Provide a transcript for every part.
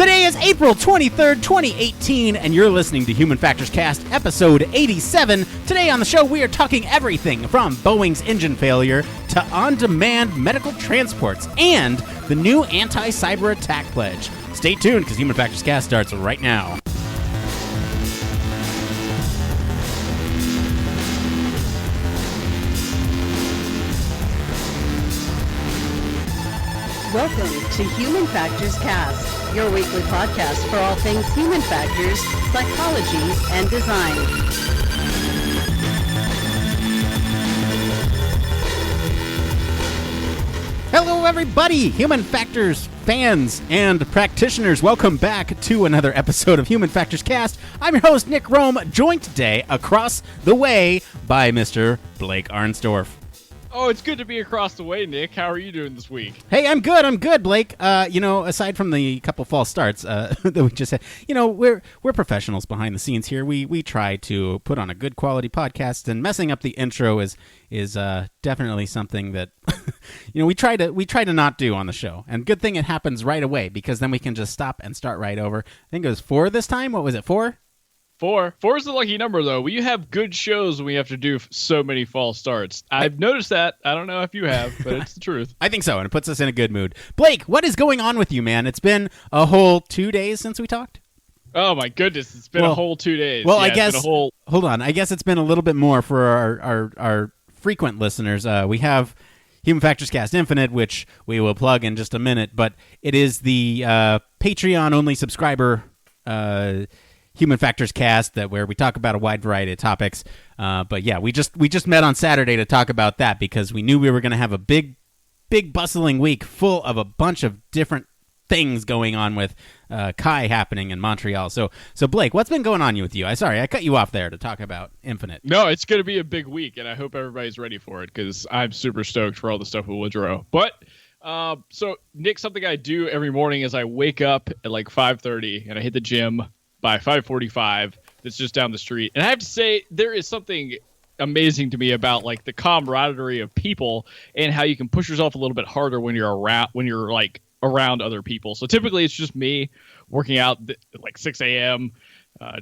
Today is April 23rd, 2018, and you're listening to Human Factors Cast, episode 87. Today on the show, we are talking everything from Boeing's engine failure to on-demand medical transports and the new anti-cyber attack pledge. Stay tuned, because Human Factors Cast starts right now. Welcome to Human Factors Cast, your weekly podcast for all things human factors, psychology, and design. Hello, everybody, Human Factors fans and practitioners. Welcome back to another episode of Human Factors Cast. I'm your host, Nick Roome, joined today across the way by Mr. Blake Arnsdorff. Oh, it's good to be across the way, Nick. How are you doing this week? Hey, I'm good, Blake. Aside from the couple false starts that we just had, we're professionals behind the scenes here. We try to put on a good quality podcast, and messing up the intro is definitely something that we try to not do on the show. And good thing it happens right away, because then we can just stop and start right over. I think it was 4 this time. What was it, 4? 4 is the lucky number, though. We have good shows when we have to do so many false starts. I've noticed that. I don't know if you have, but it's the truth. I think so, and it puts us in a good mood. Blake, what is going on with you, man? It's been a whole 2 days since we talked. Oh, my goodness. It's been a whole 2 days. Well, I guess... Hold on. I guess it's been a little bit more for our frequent listeners. We have Human Factors Cast Infinite, which we will plug in just a minute, but it is the Patreon-only subscriber Human Factors Cast where we talk about a wide variety of topics. But yeah, we just met on Saturday to talk about that, because we knew we were going to have a big bustling week full of a bunch of different things going on with Kai happening in Montreal. So Blake, what's been going on with you? Sorry, I cut you off there to talk about Infinite. No, it's going to be a big week, and I hope everybody's ready for it, because I'm super stoked for all the stuff with Woodrow. But so Nick, something I do every morning is I wake up at like 5:30 and I hit the gym by 5:45. That's just down the street. And I have to say, there is something amazing to me about like the camaraderie of people and how you can push yourself a little bit harder when you're around other people. So typically it's just me working out at like 6 a.m.,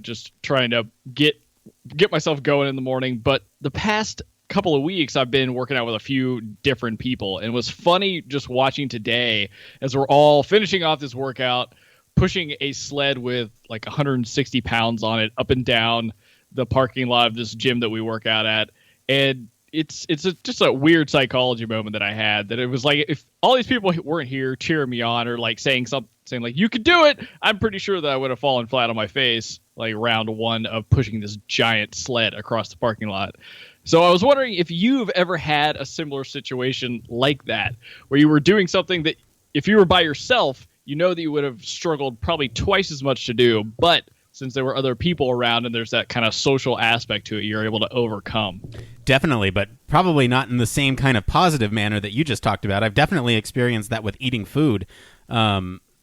just trying to get myself going in the morning. But the past couple of weeks I've been working out with a few different people, and it was funny just watching today as we're all finishing off this workout, pushing a sled with like 160 pounds on it up and down the parking lot of this gym that we work out at. And it's just a weird psychology moment that I had, that it was like, if all these people weren't here cheering me on or like saying like, you could do it, I'm pretty sure that I would have fallen flat on my face like round 1 of pushing this giant sled across the parking lot. So I was wondering if you've ever had a similar situation like that, where you were doing something that if you were by yourself, you know that you would have struggled probably twice as much to do, but since there were other people around and there's that kind of social aspect to it, you're able to overcome. Definitely, but probably not in the same kind of positive manner that you just talked about. I've definitely experienced that with eating food,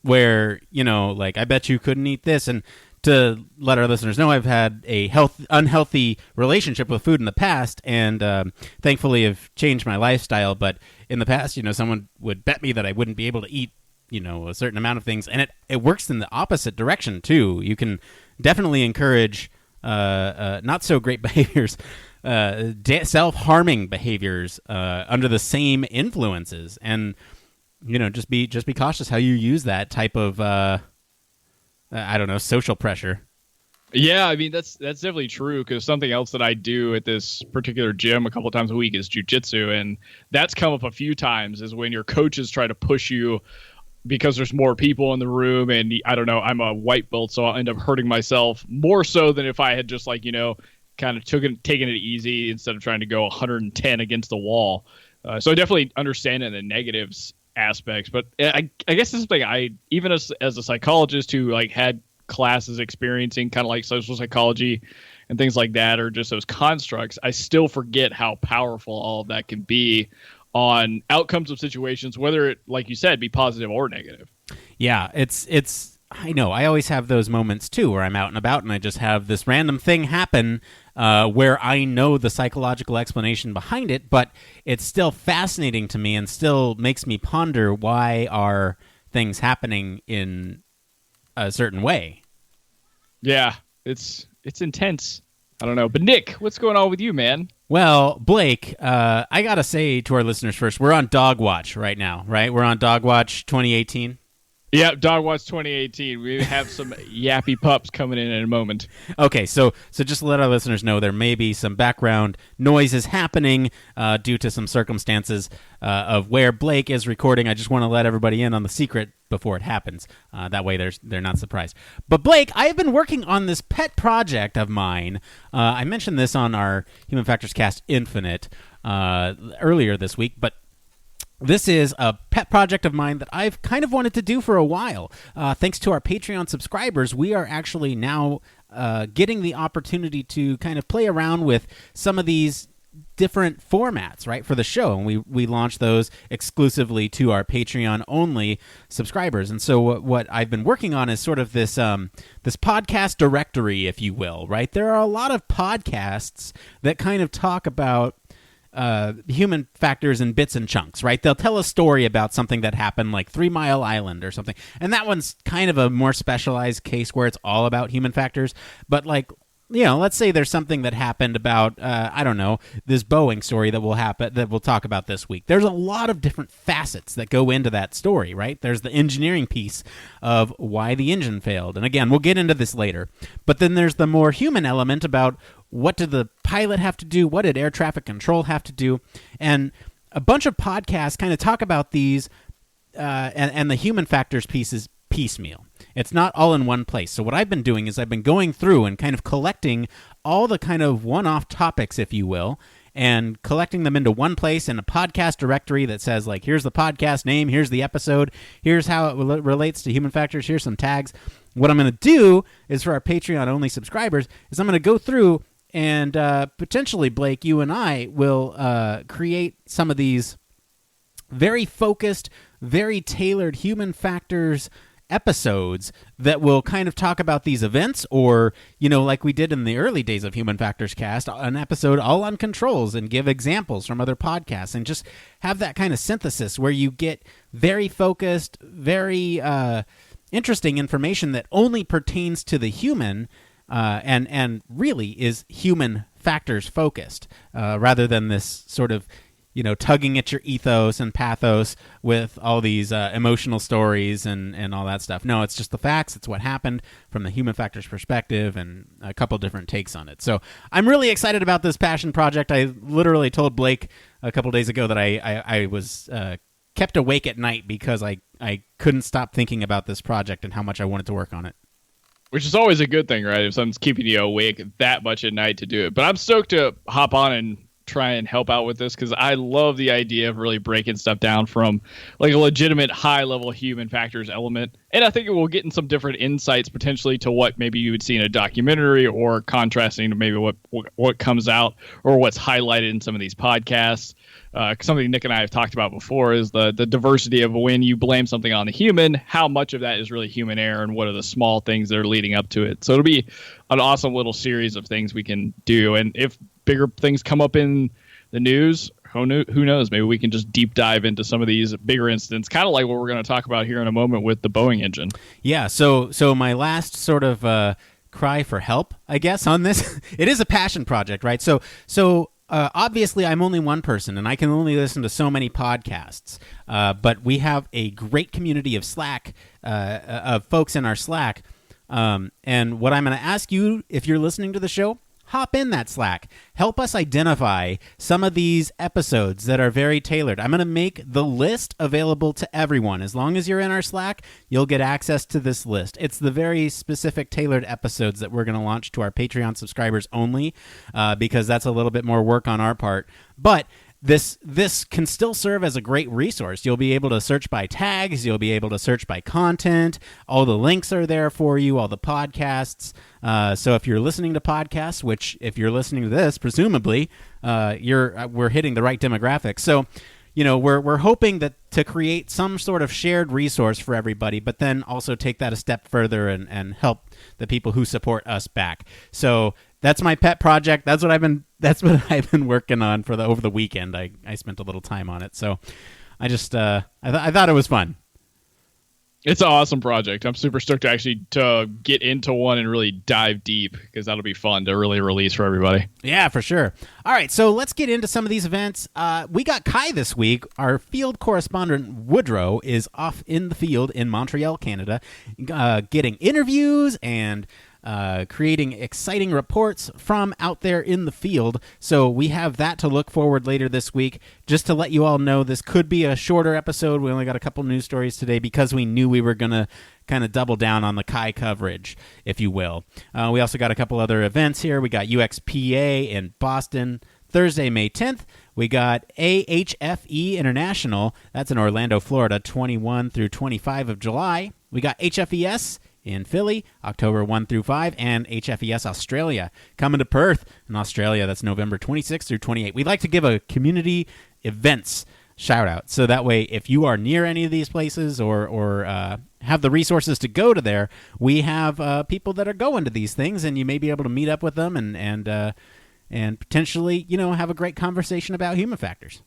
where, like, I bet you couldn't eat this. And to let our listeners know, I've had a unhealthy relationship with food in the past, and thankfully have changed my lifestyle. But in the past, someone would bet me that I wouldn't be able to eat a certain amount of things, and it works in the opposite direction too. You can definitely encourage not so great behaviors, self-harming behaviors under the same influences, and just be cautious how you use that type of social pressure. Yeah, I mean that's definitely true, because something else that I do at this particular gym a couple times a week is jiu-jitsu, and that's come up a few times, is when your coaches try to push you because there's more people in the room, and I don't know, I'm a white belt, so I'll end up hurting myself more so than if I had just like, kind of taken it easy instead of trying to go 110 against the wall. So I definitely understand it in the negatives aspects, but I guess this is something even as a psychologist who like had classes experiencing kind of like social psychology and things like that, or just those constructs, I still forget how powerful all of that can be on outcomes of situations, whether it, like you said, be positive or negative. Yeah, it's I know. I always have those moments too where I'm out and about and I just have this random thing happen where I know the psychological explanation behind it, but it's still fascinating to me and still makes me ponder why are things happening in a certain way. Yeah, it's intense. I don't know. But Nick, what's going on with you, man? Well, Blake, I got to say to our listeners first, we're on Dog Watch right now, right? We're on Dog Watch 2018. Yeah, Dog Watch 2018. We have some yappy pups coming in a moment. Okay, so just to let our listeners know, there may be some background noises happening due to some circumstances of where Blake is recording. I just want to let everybody in on the secret before it happens. That way they're not surprised. But Blake, I have been working on this pet project of mine. I mentioned this on our Human Factors Cast Infinite earlier this week, but this is a pet project of mine that I've kind of wanted to do for a while. Thanks to our Patreon subscribers, we are actually now getting the opportunity to kind of play around with some of these different formats, right, for the show. And we launched those exclusively to our Patreon-only subscribers. And so what I've been working on is sort of this podcast directory, if you will, right? There are a lot of podcasts that kind of talk about human factors in bits and chunks, right? They'll tell a story about something that happened like 3 Mile Island or something. And that one's kind of a more specialized case where it's all about human factors. But like, let's say there's something that happened about, I don't know, this Boeing story that we'll talk about this week. There's a lot of different facets that go into that story, right? There's the engineering piece of why the engine failed. And again, we'll get into this later. But then there's the more human element about what did the pilot have to do? What did air traffic control have to do? And a bunch of podcasts kind of talk about these and the human factors pieces piecemeal. It's not all in one place. So what I've been doing is I've been going through and kind of collecting all the kind of one-off topics, if you will, and collecting them into one place in a podcast directory that says, like, here's the podcast name, here's the episode, here's how it relates to human factors, here's some tags. What I'm going to do is for our Patreon-only subscribers is I'm going to go through and potentially, Blake, you and I will create some of these very focused, very tailored human factors episodes that will kind of talk about these events, or, like we did in the early days of Human Factors Cast, an episode all on controls and give examples from other podcasts and just have that kind of synthesis where you get very focused, very interesting information that only pertains to the human and really is human factors focused, rather than this sort of tugging at your ethos and pathos with all these emotional stories and all that stuff. No, it's just the facts. It's what happened from the human factors perspective and a couple different takes on it. So I'm really excited about this passion project. I literally told Blake a couple days ago that I was kept awake at night because I couldn't stop thinking about this project and how much I wanted to work on it. Which is always a good thing, right? If someone's keeping you awake that much at night to do it. But I'm stoked to hop on and try and help out with this because I love the idea of really breaking stuff down from like a legitimate high-level human factors element. And I think it will get in some different insights potentially to what maybe you would see in a documentary, or contrasting to maybe what comes out or what's highlighted in some of these podcasts. Something Nick and I have talked about before is the diversity of when you blame something on the human, how much of that is really human error and what are the small things that are leading up to it. So it'll be an awesome little series of things we can do. And if bigger things come up in the news, who knows? Maybe we can just deep dive into some of these bigger incidents, kind of like what we're going to talk about here in a moment with the Boeing engine. Yeah, so my last sort of cry for help, I guess, on this, it is a passion project, right? So obviously, I'm only one person, and I can only listen to so many podcasts. But we have a great community of Slack, of folks in our Slack. And what I'm going to ask you, if you're listening to the show, hop in that Slack. Help us identify some of these episodes that are very tailored. I'm going to make the list available to everyone. As long as you're in our Slack, you'll get access to this list. It's the very specific tailored episodes that we're going to launch to our Patreon subscribers only, because that's a little bit more work on our part. But this can still serve as a great resource. You'll be able to search by tags. You'll be able to search by content. All the links are there for you, all the podcasts. So if you're listening to podcasts, which if you're listening to this, presumably we're hitting the right demographic. So, we're hoping that to create some sort of shared resource for everybody, but then also take that a step further and help the people who support us back. So that's my pet project. That's what I've been working on over the weekend. I spent a little time on it. So I just I thought it was fun. It's an awesome project. I'm super stoked to get into one and really dive deep, because that'll be fun to really release for everybody. Yeah, for sure. All right, so let's get into some of these events. We got Kai this week. Our field correspondent Woodrow is off in the field in Montreal, Canada, getting interviews and creating exciting reports from out there in the field. So we have that to look forward later this week. Just to let you all know, this could be a shorter episode. We only got a couple news stories today because we knew we were going to kind of double down on the Kai coverage, if you will. We also got a couple other events here. We got UXPA in Boston Thursday, May 10th. We got AHFE International. That's in Orlando, Florida, 21 through 25 of July. We got HFES in Philly, October 1 through 5, and HFES Australia coming to Perth in Australia. That's November 26 through 28. We'd like to give a community events shout out, so that way if you are near any of these places or have the resources to go to there, we have people that are going to these things, and you may be able to meet up with them and potentially, have a great conversation about human factors.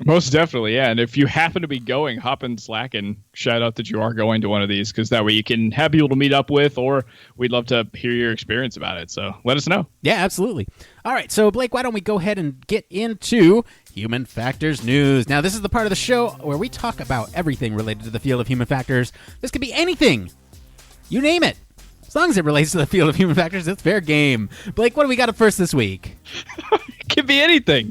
Most definitely, yeah. And if you happen to be going, hop in Slack and shout out that you are going to one of these, because that way you can have people to meet up with, or we'd love to hear your experience about it. So let us know. Yeah, absolutely. All right, so Blake, why don't we go ahead and get into Human Factors News. Now, this is the part of the show where we talk about everything related to the field of human factors. This could be anything. You name it. As long as it relates to the field of human factors, it's fair game. Blake, what do we got up first this week? It could be anything.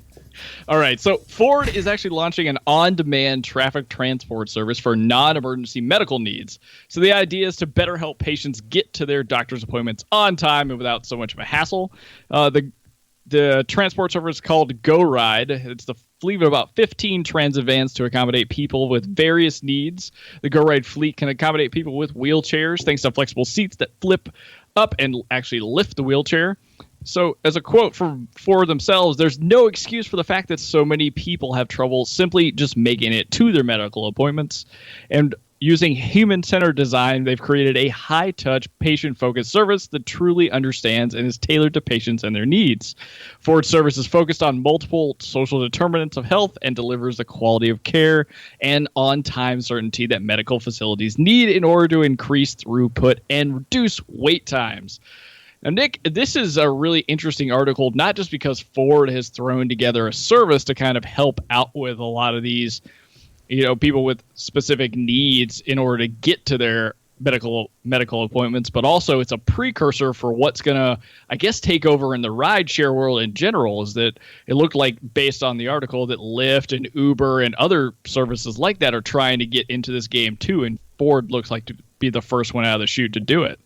All right, so Ford is actually launching an on-demand traffic transport service for non-emergency medical needs. So the idea is to better help patients get to their doctor's appointments on time and without so much of a hassle. The transport service is called Go Ride. It's the fleet of about 15 transit vans to accommodate people with various needs. The Go Ride fleet can accommodate people with wheelchairs thanks to flexible seats that flip up and actually lift the wheelchair. So, as a quote from Ford themselves, there's no excuse for the fact that so many people have trouble simply just making it to their medical appointments. And using human-centered design, they've created a high-touch, patient-focused service that truly understands and is tailored to patients and their needs. Ford's service is focused on multiple social determinants of health and delivers the quality of care and on-time certainty that medical facilities need in order to increase throughput and reduce wait times. Now, Nick, this is a really interesting article, not just because Ford has thrown together a service to kind of help out with a lot of these, people with specific needs in order to get to their medical appointments, but also it's a precursor for what's going to, I guess, take over in the rideshare world in general. Is that it looked like, based on the article, that Lyft and Uber and other services like that are trying to get into this game too, and Ford looks like to be the first one out of the chute to do it.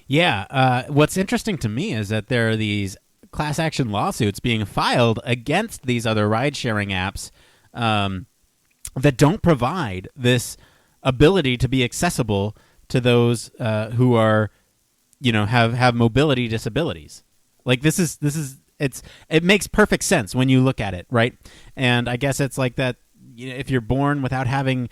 Yeah, what's interesting to me is that there are these class action lawsuits being filed against these other ride-sharing apps that don't provide this ability to be accessible to those who are, have mobility disabilities. Like it makes perfect sense when you look at it, right? And I guess it's like that. If you're born without having,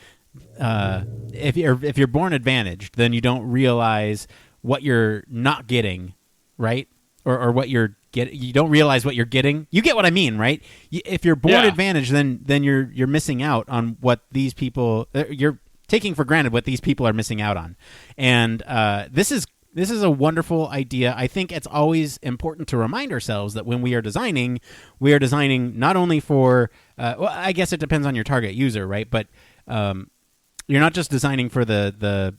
if you're born advantaged, then you don't realize what you're not getting, right? Or what you're getting. You don't realize what you're getting. You get what I mean, right? If you're born advantaged, then you're missing out on what these people. You're taking for granted what these people are missing out on. And this is a wonderful idea. I think it's always important to remind ourselves that when we are designing not only for. Well, I guess it depends on your target user, right? But you're not just designing for the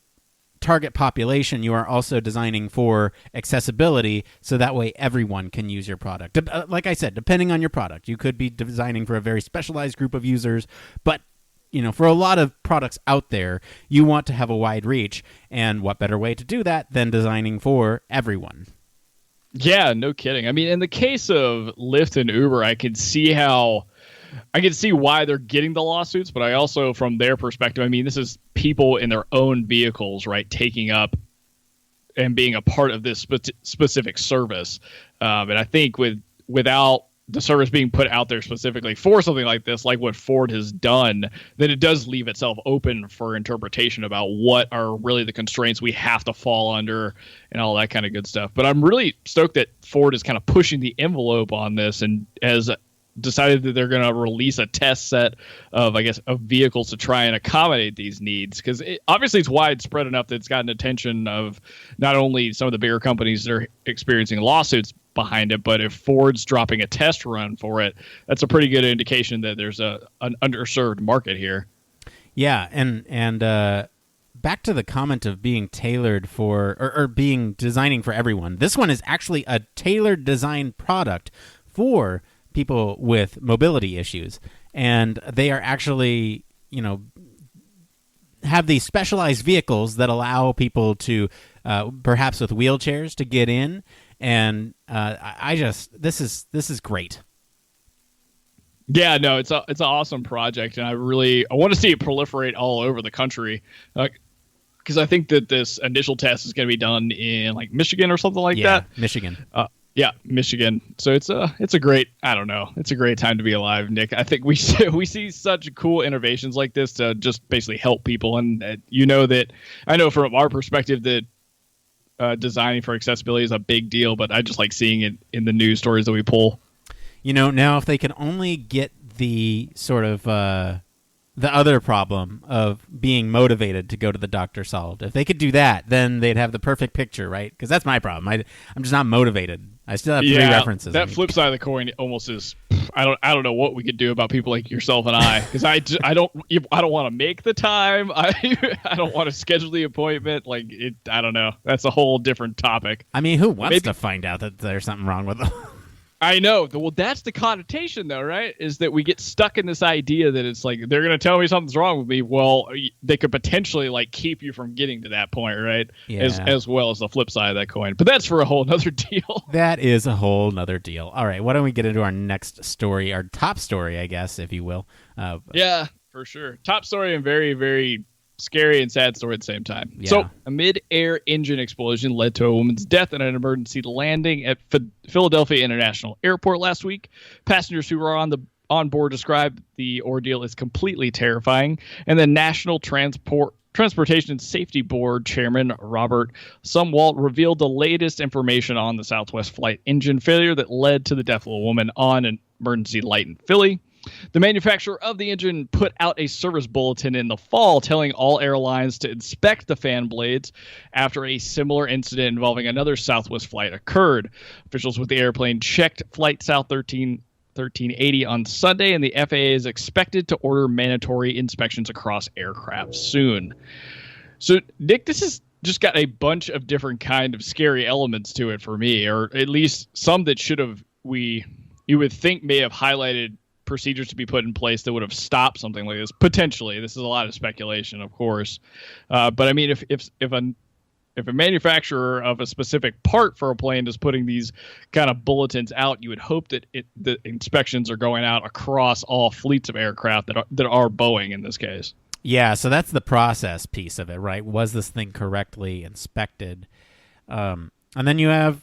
target population, you are also designing for accessibility, so that way everyone can use your product. Like I said, depending on your product, you could be designing for a very specialized group of users, but for a lot of products out there, you want to have a wide reach, and what better way to do that than designing for everyone? Yeah, no kidding. I mean, in the case of Lyft and Uber, I can see why they're getting the lawsuits, but I also, from their perspective, I mean, this is people in their own vehicles, right, taking up and being a part of this specific service. And I think without the service being put out there specifically for something like this, like what Ford has done, then it does leave itself open for interpretation about what are really the constraints we have to fall under and all that kind of good stuff. But I'm really stoked that Ford is kind of pushing the envelope on this, and as decided that they're going to release a test set of, I guess, of vehicles to try and accommodate these needs. Because obviously it's widespread enough that it's gotten attention of not only some of the bigger companies that are experiencing lawsuits behind it, but if Ford's dropping a test run for it, that's a pretty good indication that there's an underserved market here. Yeah, and back to the comment of being tailored for, or being designing for everyone. This one is actually a tailored design product for people with mobility issues, and they are actually, have these specialized vehicles that allow people to, perhaps with wheelchairs, to get in. And this is great. Yeah, no, it's an awesome project, and I want to see it proliferate all over the country. Because I think that this initial test is going to be done in like Michigan or something like that. Michigan. Yeah, Michigan. So it's a great, I don't know, it's a great time to be alive, Nick. I think we see such cool innovations like this to just basically help people, and that I know from our perspective that designing for accessibility is a big deal, but I just like seeing it in the news stories that we pull. Now if they can only get the sort of the other problem of being motivated to go to the doctor solved. If they could do that, then they'd have the perfect picture, right? Because that's my problem. I'm just not motivated. I still have three references. That flip side of the coin almost is. I don't know what we could do about people like yourself and I, because I don't want to make the time. I don't want to schedule the appointment. Like it. I don't know. That's a whole different topic. I mean, who wants to find out that there's something wrong with them? I know. Well, that's the connotation, though, right? Is that we get stuck in this idea that it's like they're going to tell me something's wrong with me. Well, they could potentially like keep you from getting to that point, right? Yeah. As well as the flip side of that coin. But that's for a whole nother deal. That is a whole nother deal. All right, why don't we get into our next story, our top story, I guess, if you will. Yeah, for sure. Top story and very, very scary and sad story at the same time. Yeah. So, a mid-air engine explosion led to a woman's death at an emergency landing at Philadelphia International Airport last week. Passengers who were on board described the ordeal as completely terrifying, and the National Transportation Safety Board Chairman Robert Sumwalt revealed the latest information on the Southwest flight engine failure that led to the death of a woman on an emergency light in Philly. The manufacturer of the engine put out a service bulletin in the fall telling all airlines to inspect the fan blades after a similar incident involving another Southwest flight occurred. Officials with the airplane checked Flight South 1380 on Sunday, and the FAA is expected to order mandatory inspections across aircraft soon. So, Nick, this has just got a bunch of different kind of scary elements to it for me, or at least some that you would think may have highlighted procedures to be put in place that would have stopped something like this. Potentially, this is a lot of speculation, of course. But I mean, if a manufacturer of a specific part for a plane is putting these kind of bulletins out, you would hope that the inspections are going out across all fleets of aircraft that are Boeing in this case. Yeah, so that's the process piece of it, right? Was this thing correctly inspected? And then you have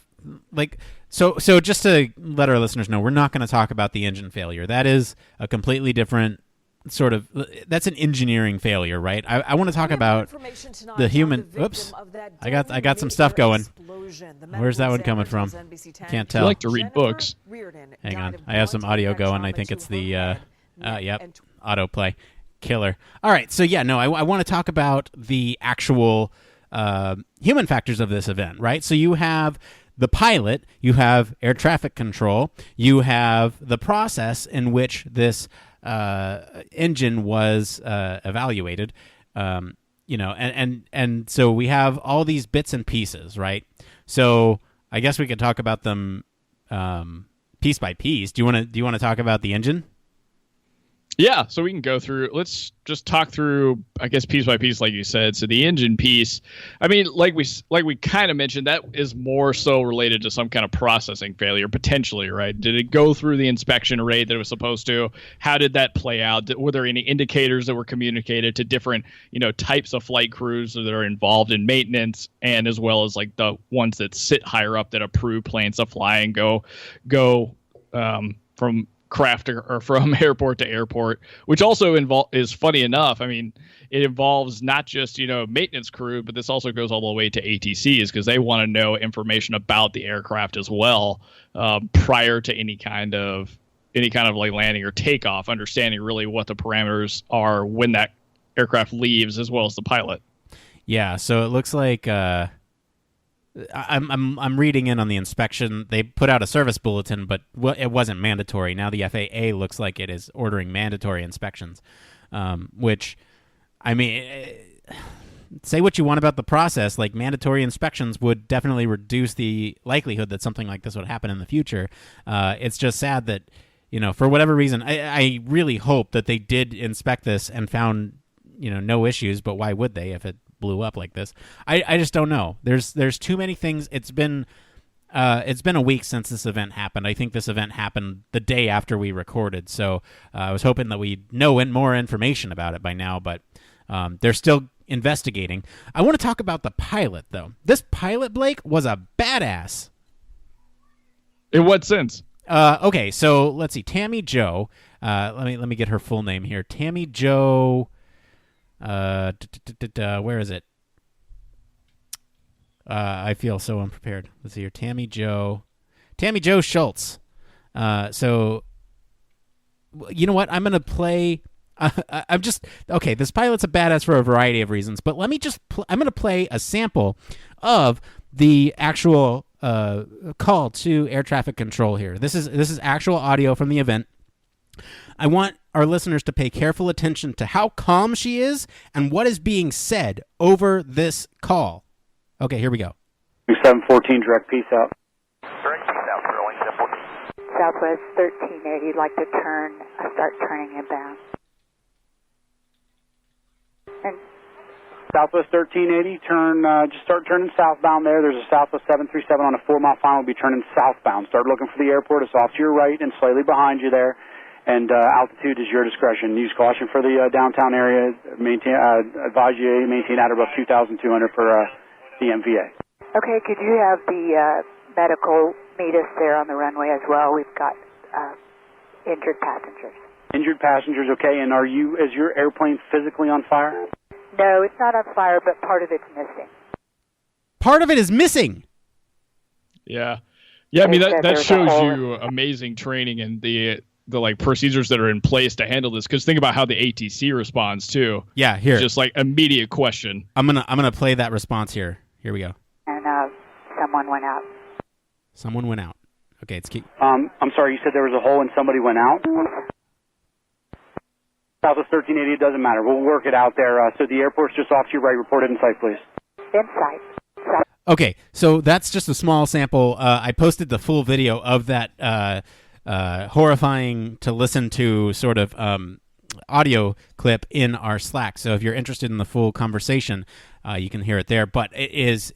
So just to let our listeners know, we're not going to talk about the engine failure. That is a completely different sort of, that's an engineering failure, right? I want to talk about the human. Oops, I got some stuff going. Where's that one coming from? Can't tell. You like to read books. Hang on, I have some audio going. I think it's the autoplay killer. All right, so yeah, no, I want to talk about the actual human factors of this event, right? So you have the pilot, you have air traffic control, you have the process in which this engine was evaluated, and so we have all these bits and pieces, right? So I guess we could talk about them piece by piece. Do you want to talk about the engine? Yeah, so we can go through. Let's just talk through, I guess, piece by piece, like you said. So the engine piece, I mean, like we kind of mentioned, that is more so related to some kind of processing failure, potentially, right? Did it go through the inspection rate that it was supposed to? How did that play out? Were there any indicators that were communicated to different, types of flight crews that are involved in maintenance, and as well as like the ones that sit higher up that approve planes to fly and go from craft or from airport to airport, which also is funny enough. I mean, it involves not just, maintenance crew, but this also goes all the way to ATCs because they want to know information about the aircraft as well prior to any kind of any kind of like landing or takeoff, understanding really what the parameters are when that aircraft leaves, as well as the pilot. Yeah, so it looks like I'm reading in on the inspection. They put out a service bulletin, but it wasn't mandatory. Now the FAA looks like it is ordering mandatory inspections, which, I mean, say what you want about the process, like mandatory inspections would definitely reduce the likelihood that something like this would happen in the future. It's just sad that, for whatever reason, I really hope that they did inspect this and found, no issues, but why would they if it blew up like this? I just don't know. There's too many things. It's been a week since this event happened. I think this event happened the day after we recorded, so I was hoping that we'd know more information about it by now, but they're still investigating. I want to talk about the pilot, though. This pilot, Blake, was a badass. In what sense? Okay, so let's see. Tammy Jo. Let me get her full name here. Tammy Jo. Where is it? I feel so unprepared. Let's see here. Tammy Jo Schultz. So, you know what? I'm going to play. I'm just okay. This pilot's a badass for a variety of reasons, but let me just. I'm going to play a sample of the actual call to air traffic control here. This is actual audio from the event. I want our listeners to pay careful attention to how calm she is and what is being said over this call. Okay, here we go. 714, direct peace out. Direct peace out, rolling 714. Southwest 1380, you'd like to start turning inbound. And Southwest 1380, just start turning southbound there. There's a Southwest 737 on a 4-mile final. We'll be turning southbound. Start looking for the airport. It's off to your right and slightly behind you there. And altitude is your discretion. Use caution for the downtown area. Advise you maintain at above 2,200 for the MVA. okay, could you have the medical meet us there on the runway as well? We've got injured passengers. Injured passengers, okay. And is your airplane physically on fire? No, it's not on fire, but part of it's missing. Part of it is missing. Yeah. I mean that shows whole... you amazing training and the like procedures that are in place to handle this. Because think about how the ATC responds too. Yeah, here. Just like immediate question. I'm gonna play that response here. Here we go. And someone went out. Someone went out. Okay, it's keep. I'm sorry. You said there was a hole and somebody went out. Southwest 1380. It doesn't matter. We'll work it out there. So the airport's just off to your right. Report it in sight, please. In sight. Okay, so that's just a small sample. I posted the full video of that horrifying to listen to sort of audio clip in our Slack. So if you're interested in the full conversation, you can hear it there. But it is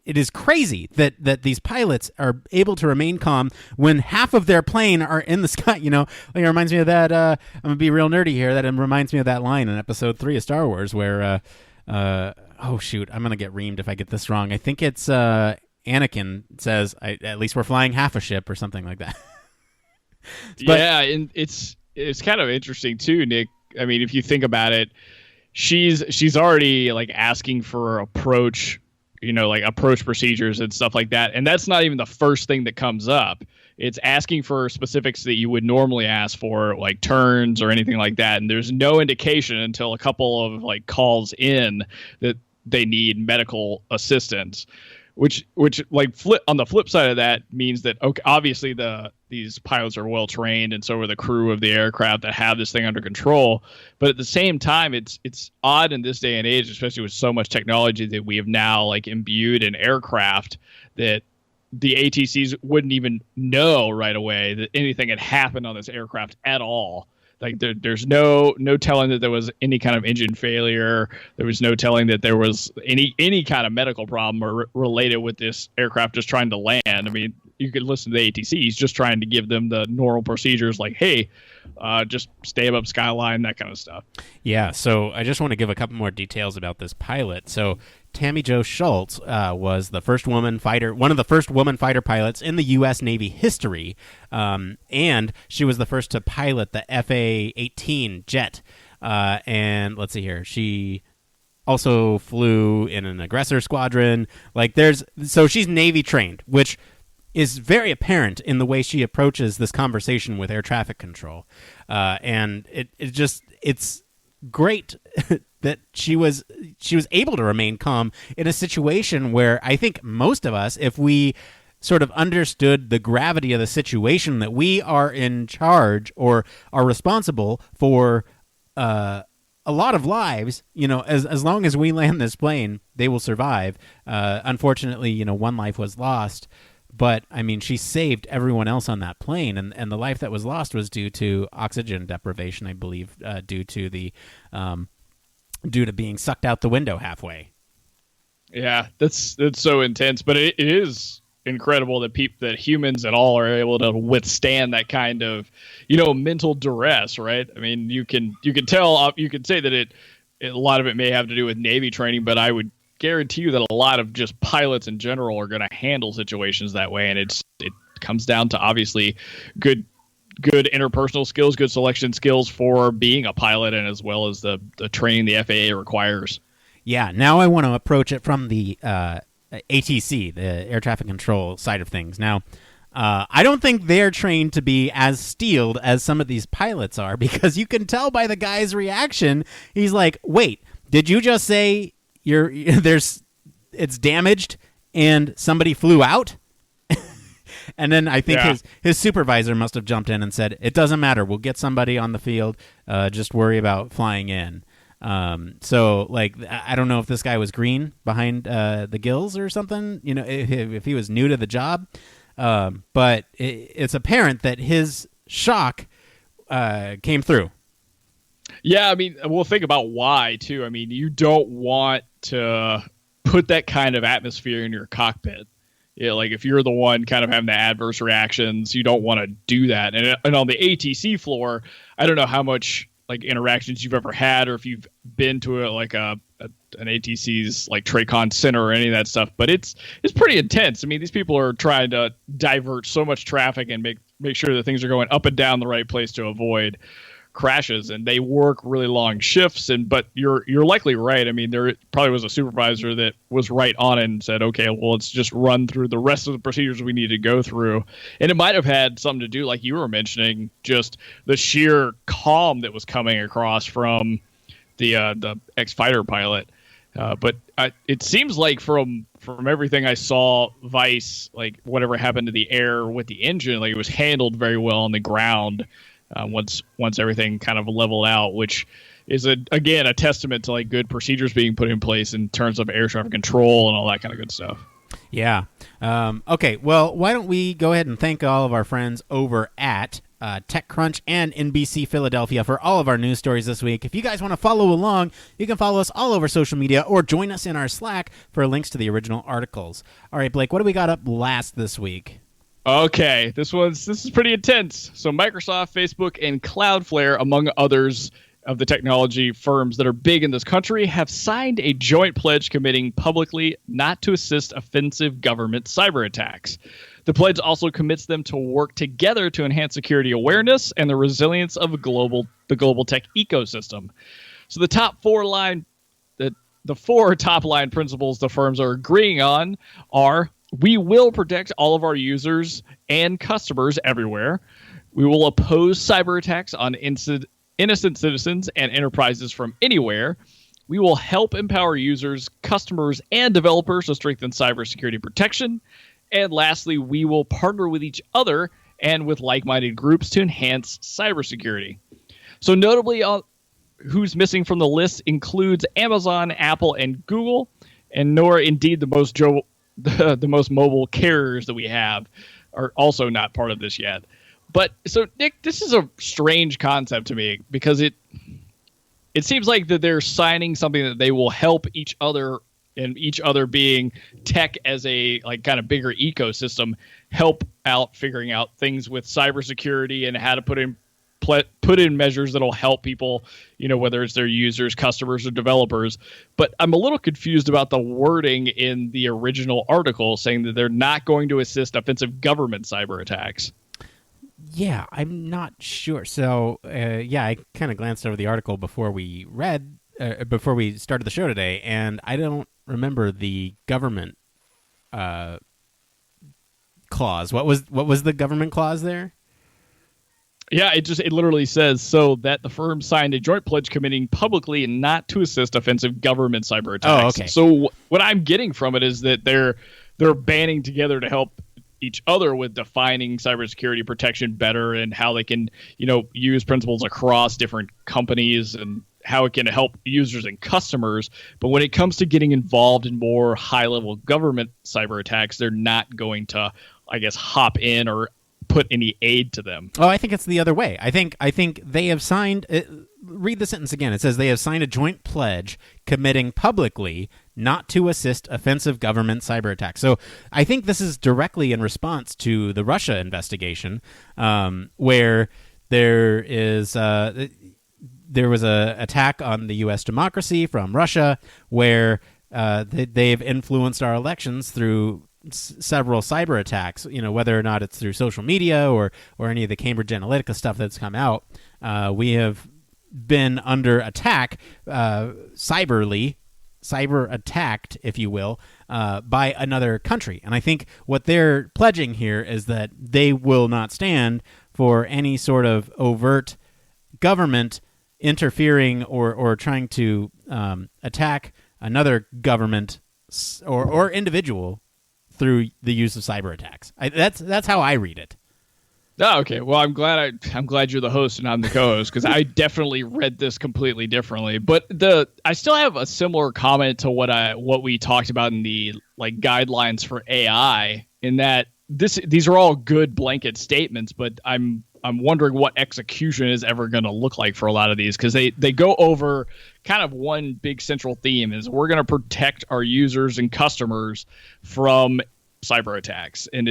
it is crazy that these pilots are able to remain calm when half of their plane are in the sky. Like it reminds me of that. I'm gonna be real nerdy here. That it reminds me of that line in Episode 3 of Star Wars where. Oh shoot! I'm gonna get reamed if I get this wrong. I think it's Anakin says, "At least we're flying half a ship" or something like that. But, yeah, and it's kind of interesting too, Nick. I mean, if you think about it, she's already like asking for approach, like approach procedures and stuff like that, and that's not even the first thing that comes up. It's asking for specifics that you would normally ask for, like turns or anything like that. And there's no indication until a couple of like calls in that they need medical assistance, which like on the flip side of that means that, okay, obviously these pilots are well trained, and so are the crew of the aircraft that have this thing under control. But at the same time, it's odd in this day and age, especially with so much technology that we have now like imbued in aircraft, that the ATCs wouldn't even know right away that anything had happened on this aircraft at all. Like there's no telling that there was any kind of engine failure. There was no telling that there was any kind of medical problem or related with this aircraft just trying to land. I mean, you could listen to the ATCs just trying to give them the normal procedures like, hey, just stay above skyline, that kind of stuff. Yeah, so I just want to give a couple more details about this pilot. So Tammy Jo Schultz was the first woman fighter, one of the first woman fighter pilots in the U.S. Navy history, and she was the first to pilot the FA-18 jet. And let's see here, she also flew in an aggressor squadron. So she's Navy trained, which is very apparent in the way she approaches this conversation with air traffic control. And it's great that she was able to remain calm in a situation where I think most of us, if we sort of understood the gravity of the situation, that we are in charge or are responsible for a lot of lives, as long as we land this plane, they will survive. Unfortunately, one life was lost. But, I mean, she saved everyone else on that plane, and the life that was lost was due to oxygen deprivation, I believe, due to being sucked out the window halfway. Yeah, that's so intense, but it is incredible that that humans at all are able to withstand that kind of, mental duress, right? I mean, you can tell, you can say that a lot of it may have to do with Navy training, but I would guarantee you that a lot of just pilots in general are going to handle situations that way, and it comes down to obviously good interpersonal skills, good selection skills for being a pilot, and as well as the training the FAA requires. Yeah, now I want to approach it from the ATC, the air traffic control side of things. Now, I don't think they're trained to be as steeled as some of these pilots are, because you can tell by the guy's reaction. He's like, "Wait, did you just say it's damaged and somebody flew out?" And then I think his supervisor must have jumped in and said, "It doesn't matter. We'll get somebody on the field. Just worry about flying in." So, like, I don't know if this guy was green behind the gills or something, if he was new to the job. But it's apparent that his shock came through. Yeah, I mean, we'll think about why, too. I mean, you don't want to put that kind of atmosphere in your cockpit. Yeah, like if you're the one kind of having the adverse reactions, you don't want to do that. And on the ATC floor, I don't know how much like interactions you've ever had, or if you've been to an ATC's like TRACON center or any of that stuff, but it's pretty intense. I mean, these people are trying to divert so much traffic and make sure that things are going up and down the right place to avoid crashes, and they work really long shifts. But you're likely right. I mean, there probably was a supervisor that was right on it and said, okay, well, let's just run through the rest of the procedures we need to go through. And it might have had something to do, like you were mentioning, just the sheer calm that was coming across from the ex-fighter pilot. But it seems like from everything I saw, Vice, like whatever happened to the air with the engine, like it was handled very well on the ground. Once everything kind of leveled out, which is again a testament to like good procedures being put in place in terms of air traffic control and all that kind of good stuff. Yeah. Okay. Well, why don't we go ahead and thank all of our friends over at TechCrunch and NBC Philadelphia for all of our news stories this week. If you guys want to follow along, you can follow us all over social media or join us in our Slack for links to the original articles. All right, Blake, what do we got up last this week? Okay, this is pretty intense. So Microsoft, Facebook, and Cloudflare, among others of the technology firms that are big in this country, have signed a joint pledge committing publicly not to assist offensive government cyber attacks. The pledge also commits them to work together to enhance security awareness and the resilience of the global tech ecosystem. So the four top line principles the firms are agreeing on are: we will protect all of our users and customers everywhere. We will oppose cyber attacks on innocent citizens and enterprises from anywhere. We will help empower users, customers, and developers to strengthen cybersecurity protection. And lastly, we will partner with each other and with like-minded groups to enhance cybersecurity. So notably, who's missing from the list includes Amazon, Apple, and Google, and nor indeed the most mobile carriers that we have are also not part of this yet. But so, Nick, this is a strange concept to me, because it seems like that they're signing something that they will help each other, and each other being tech as a like kind of bigger ecosystem, help out figuring out things with cybersecurity and how to put in measures that'll help people, whether it's their users, customers, or developers. But I'm a little confused about the wording in the original article saying that they're not going to assist offensive government cyber attacks. Yeah, I'm not sure. So, I kind of glanced over the article before we started the show today, and I don't remember the government clause. What was the government clause there? Yeah, it literally says so that the firm signed a joint pledge committing publicly not to assist offensive government cyber attacks. Oh, okay. So what I'm getting from it is that they're banding together to help each other with defining cybersecurity protection better and how they can, use principles across different companies and how it can help users and customers. But when it comes to getting involved in more high-level government cyber attacks, they're not going to, I guess, hop in or put any aid to them. Oh, I think it's the other way. I think they have signed. Read the sentence again. It says they have signed a joint pledge committing publicly not to assist offensive government cyber attacks. So I think this is directly in response to the Russia investigation, where there was a attack on the U.S. democracy from Russia, where they've influenced our elections through several cyber attacks, whether or not it's through social media or any of the Cambridge Analytica stuff that's come out. We have been under attack, cyber attacked, if you will, by another country. And I think what they're pledging here is that they will not stand for any sort of overt government interfering or trying to attack another government or individual through the use of cyber attacks. That's how I read it. Oh, okay. Well, I'm glad you're the host and I'm the co-host, because I definitely read this completely differently. But I still have a similar comment to what we talked about in the guidelines for AI, in that these are all good blanket statements, but I'm wondering what execution is ever going to look like for a lot of these, because they go over kind of one big central theme is we're going to protect our users and customers from cyber attacks. And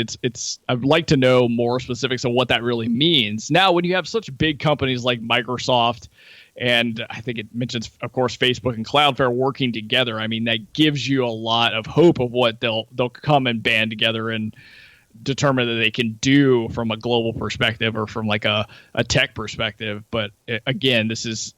I'd like to know more specifics on what that really means. Now, when you have such big companies like Microsoft, and I think it mentions, of course, Facebook and Cloudflare working together, I mean, that gives you a lot of hope of what they'll come and band together and determine that they can do from a global perspective or from a tech perspective. But again, this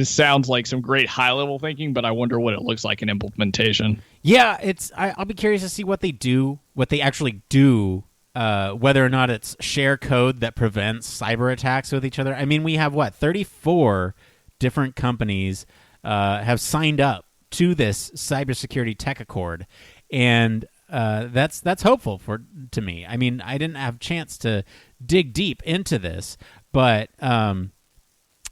sounds like some great high level thinking, but I wonder what it looks like in implementation. Yeah, I'll be curious to see what they actually do, whether or not it's share code that prevents cyber attacks with each other. I mean, we have 34 different companies have signed up to this cybersecurity tech accord, and that's hopeful to me. I mean, I didn't have a chance to dig deep into this, but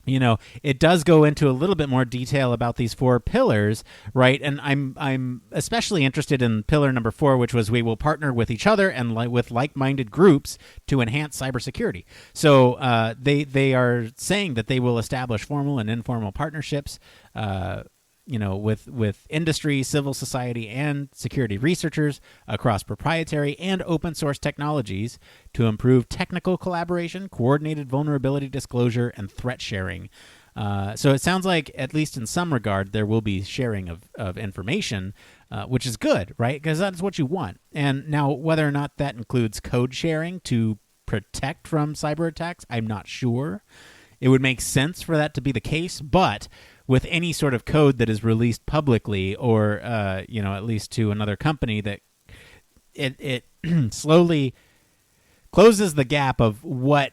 it does go into a little bit more detail about these 4 pillars, right? And I'm especially interested in pillar number 4, which was we will partner with each other and with like-minded groups to enhance cybersecurity. So they are saying that they will establish formal and informal partnerships, with industry, civil society, and security researchers across proprietary and open source technologies to improve technical collaboration, coordinated vulnerability disclosure, and threat sharing. So it sounds like, at least in some regard, there will be sharing of information, which is good, right? Because that's what you want. And now, whether or not that includes code sharing to protect from cyber attacks, I'm not sure. It would make sense for that to be the case, but with any sort of code that is released publicly or, at least to another company, that it slowly closes the gap of what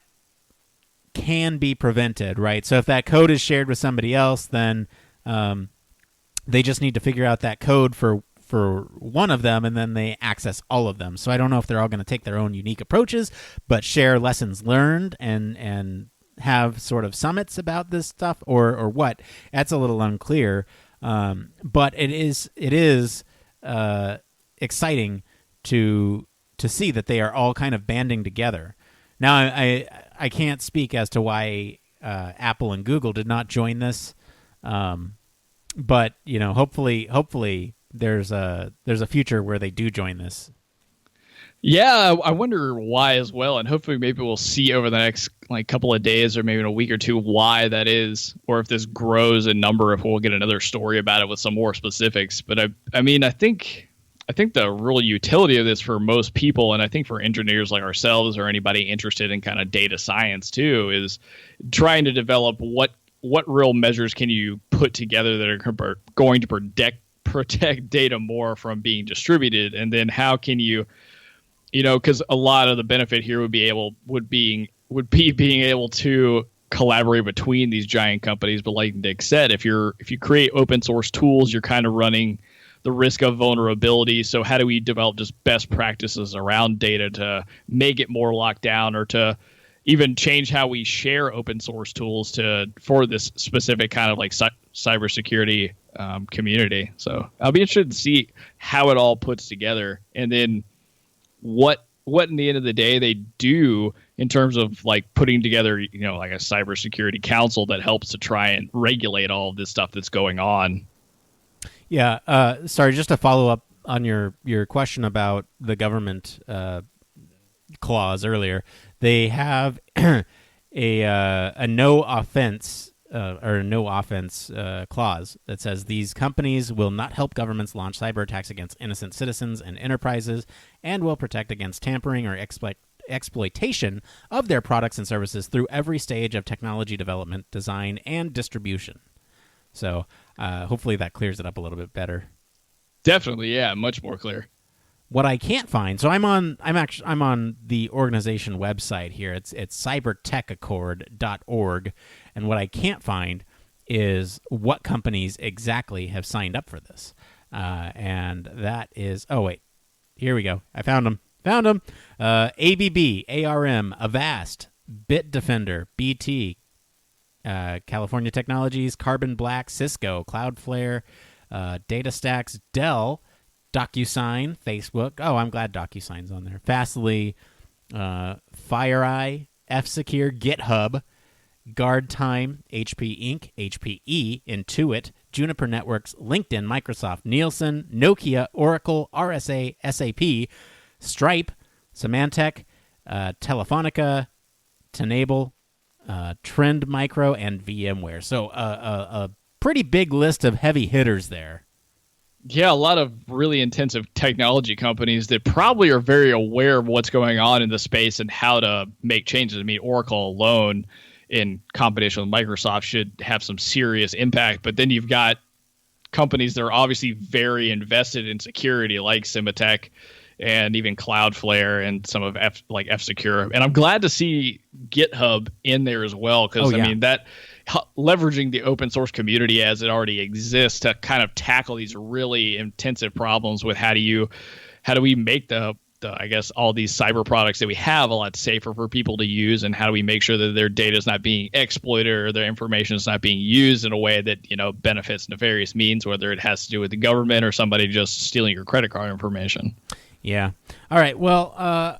can be prevented, right? So if that code is shared with somebody else, then they just need to figure out that code for one of them, and then they access all of them. So I don't know if they're all going to take their own unique approaches, but share lessons learned and have sort of summits about this stuff or what. That's a little unclear, but it is exciting to see that they are all kind of banding together. Now I can't speak as to why Apple and Google did not join this, but hopefully there's a future where they do join this. Yeah, I wonder why as well, and hopefully maybe we'll see over the next couple of days or maybe in a week or two why that is, or if this grows in number, if we'll get another story about it with some more specifics. But I think the real utility of this for most people, and I think for engineers like ourselves or anybody interested in kind of data science too, is trying to develop what real measures can you put together that are going to protect data more from being distributed, and then how can you Because a lot of the benefit here would be being able to collaborate between these giant companies. But like Nick said, if you create open source tools, you're kind of running the risk of vulnerability. So how do we develop just best practices around data to make it more locked down, or to even change how we share open source tools for this specific kind of like cybersecurity community? So I'll be interested to see how it all puts together, and then what in the end of the day they do in terms of like putting together, like a cybersecurity council that helps to try and regulate all of this stuff that's going on. Yeah. Sorry, just to follow up on your question about the government clause earlier. They have a no offense clause that says these companies will not help governments launch cyber attacks against innocent citizens and enterprises, and will protect against tampering or exploitation of their products and services through every stage of technology development, design, and distribution. So hopefully that clears it up a little bit better. Definitely, yeah, much more clear. What I can't find, so I'm on the organization website here. It's cybertechaccord.org, and what I can't find is what companies exactly have signed up for this. And that is, oh wait, here we go. I found them. ABB, ARM, Avast, Bitdefender, BT, California Technologies, Carbon Black, Cisco, Cloudflare, DataStax, Dell, DocuSign, Facebook. Oh, I'm glad DocuSign's on there. Fastly, FireEye, F-Secure, GitHub, GuardTime, HP Inc., HPE, Intuit, Juniper Networks, LinkedIn, Microsoft, Nielsen, Nokia, Oracle, RSA, SAP, Stripe, Symantec, Telefonica, Tenable, Trend Micro, and VMware. So a pretty big list of heavy hitters there. Yeah, a lot of really intensive technology companies that probably are very aware of what's going on in the space and how to make changes. I mean, Oracle alone, in combination with Microsoft, should have some serious impact. But then you've got companies that are obviously very invested in security, like Symantec and even Cloudflare and some of F-Secure. And I'm glad to see GitHub in there as well, because I mean, that leveraging the open source community as it already exists to kind of tackle these really intensive problems with how do we make the I guess all these cyber products that we have a lot safer for people to use, and how do we make sure that their data is not being exploited or their information is not being used in a way that benefits nefarious means, whether it has to do with the government or somebody just stealing your credit card information. Yeah. All right. Well, I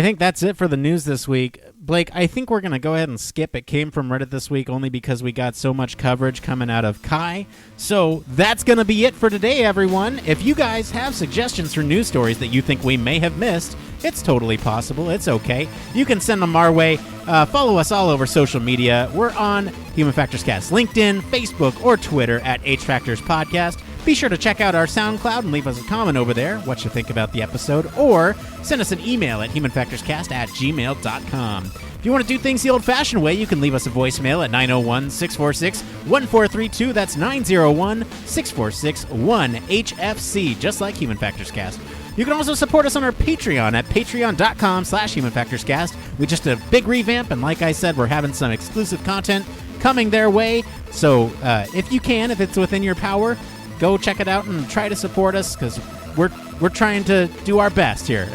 think that's it for the news this week. Blake, I think we're going to go ahead and skip It Came From Reddit this week, only because we got so much coverage coming out of Kai. So that's going to be it for today, everyone. If you guys have suggestions for news stories that you think we may have missed, it's totally possible. It's okay. You can send them our way. Follow us all over social media. We're on Human Factors Cast, LinkedIn, Facebook, or Twitter at HFactors Podcast. Be sure to check out our SoundCloud and leave us a comment over there, what you think about the episode, or send us an email at humanfactorscast@gmail.com. If you want to do things the old-fashioned way, you can leave us a voicemail at 901-646-1432. That's 901-646-1HFC, just like Human Factors Cast. You can also support us on our Patreon at patreon.com/humanfactorscast. We just did a big revamp, and like I said, we're having some exclusive content coming their way. So if you can, if it's within your power, go check it out and try to support us, because we're trying to do our best here.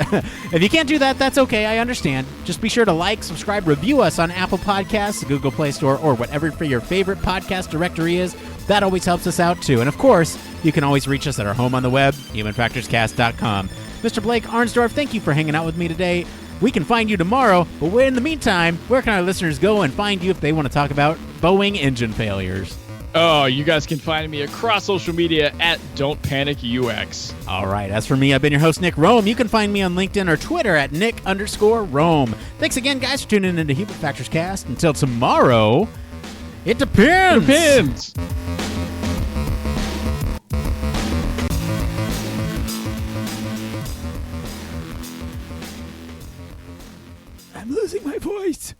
If you can't do that, that's okay. I understand. Just be sure to like, subscribe, review us on Apple Podcasts, the Google Play Store, or whatever for your favorite podcast directory is. That always helps us out, too. And, of course, you can always reach us at our home on the web, humanfactorscast.com. Mr. Blake Arnsdorff, thank you for hanging out with me today. We can find you tomorrow, but in the meantime, where can our listeners go and find you if they want to talk about Boeing engine failures? Oh, you guys can find me across social media at Don't Panic UX. All right. As for me, I've been your host, Nick Roome. You can find me on LinkedIn or Twitter at Nick_Roome. Thanks again, guys, for tuning into Human Factors Cast. Until tomorrow, it depends. It depends. I'm losing my voice.